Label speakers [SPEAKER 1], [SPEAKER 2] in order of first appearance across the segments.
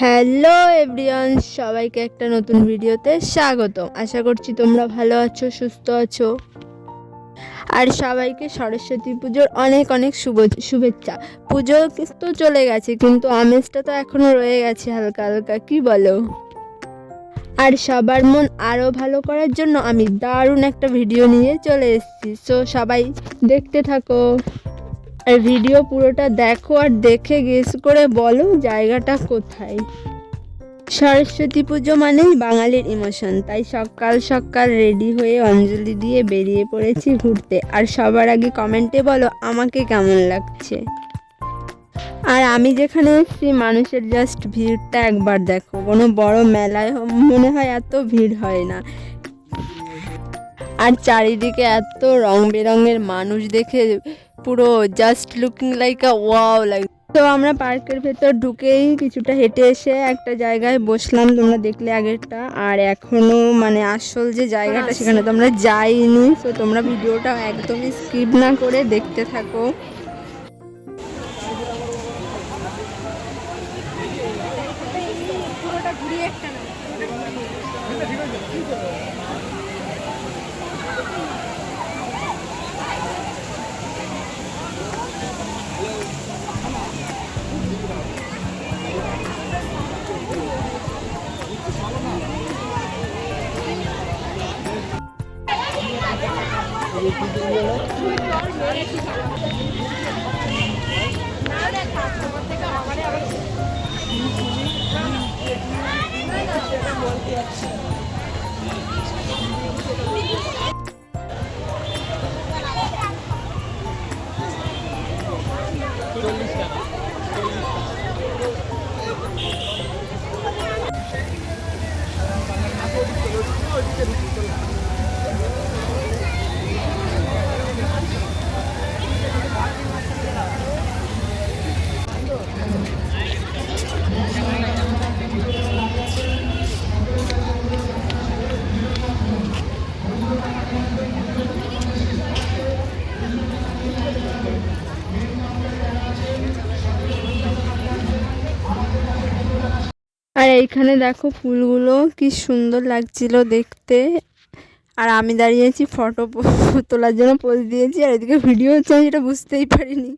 [SPEAKER 1] Hello everyone, সবাইকে একটা নতুন ভিডিওতে স্বাগত। আশা করছি তোমরা ভালো আছো, সুস্থ আছো। আর সবাইকে সরস্বতী পুজোর অনেক অনেক শুভেচ্ছা। পুজো তো চলে গেছে, কিন্তু আমেজটা তো এখনো রয়ে গেছে হালকা হালকা, কি বলো? আর সবার মন আরও ভালো করার জন্য আমি দারুণ একটা ভিডিও নিয়ে চলে এসেছি। সো সবাই দেখতে থাকো আর ভিডিও পুরোটা দেখো, আর দেখে গেস করে বলো জায়গাটা কোথায়। সরস্বতী পুজো মানেই বাঙালির ইমোশন, তাই সকাল সকাল রেডি হয়ে অঞ্জলি দিয়ে বেরিয়ে পড়েছি ঘুরতে। আর সবার আগে কমেন্টে বলো আমাকে কেমন লাগছে। আর আমি যেখানে এসেছি মানুষের জাস্ট ভিড়টা একবার দেখো, কোনো বড় মেলায় মনে হয় এত ভিড় হয় না। আর চারিদিকে এত রং বেরঙের মানুষ দেখে পুরো জাস্ট লুকিং লাইক আ ওয়াও লাইক। তো আমরা পার্কের ভেতর ঢুকেই কিছুটা হেঁটে এসে একটা জায়গায় বসলাম, তোমরা দেখলে আগেরটা। আর এখনো আসল যে জায়গাটা সেখানে তোমরা যাইনি। তো তোমরা ভিডিওটা একদমই স্কিপ না করে দেখতে থাকো। আর এইখানে দেখো ফুলগুলো কি সুন্দর লাগছিল দেখতে। আর আমি দাঁড়িয়েছি ফটো তোলার জন্য পোজ দিয়েছি, আর এদিকে ভিডিও হচ্ছে, আমি সেটা বুঝতেই পারিনি।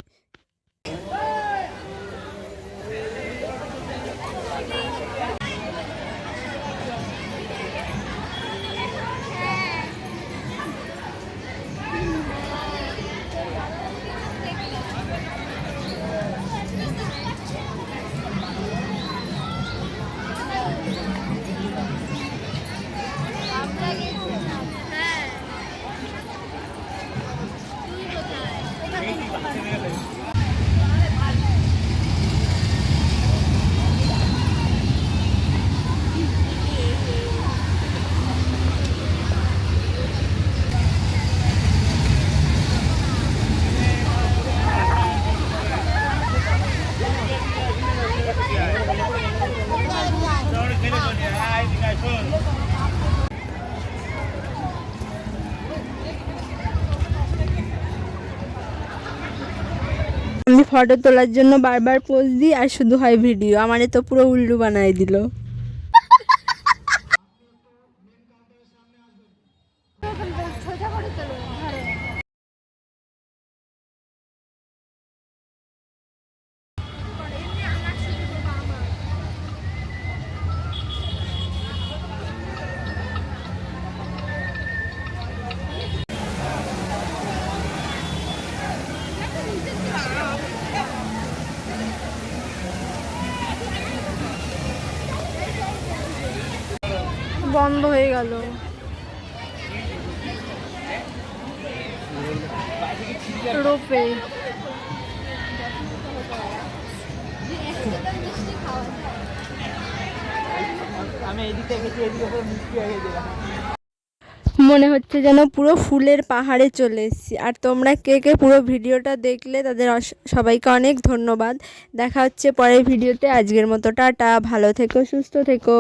[SPEAKER 1] আমি ফটো তোলার জন্য বারবার পোজ দিই, আর শুধু হয় ভিডিও। আমারে তো পুরো উল্লু বানাই দিল। বন্ধ হয়ে গেল। রোপে মনে হচ্ছে যেন পুরো ফুলের পাহাড়ে চলে এসেছি। আর তোমরা কে কে পুরো ভিডিওটা দেখলে তাদের সবাইকে অনেক ধন্যবাদ। দেখা হচ্ছে পরের ভিডিওতে। আজকের মতো টাটা, ভালো থেকো, সুস্থ থেকো।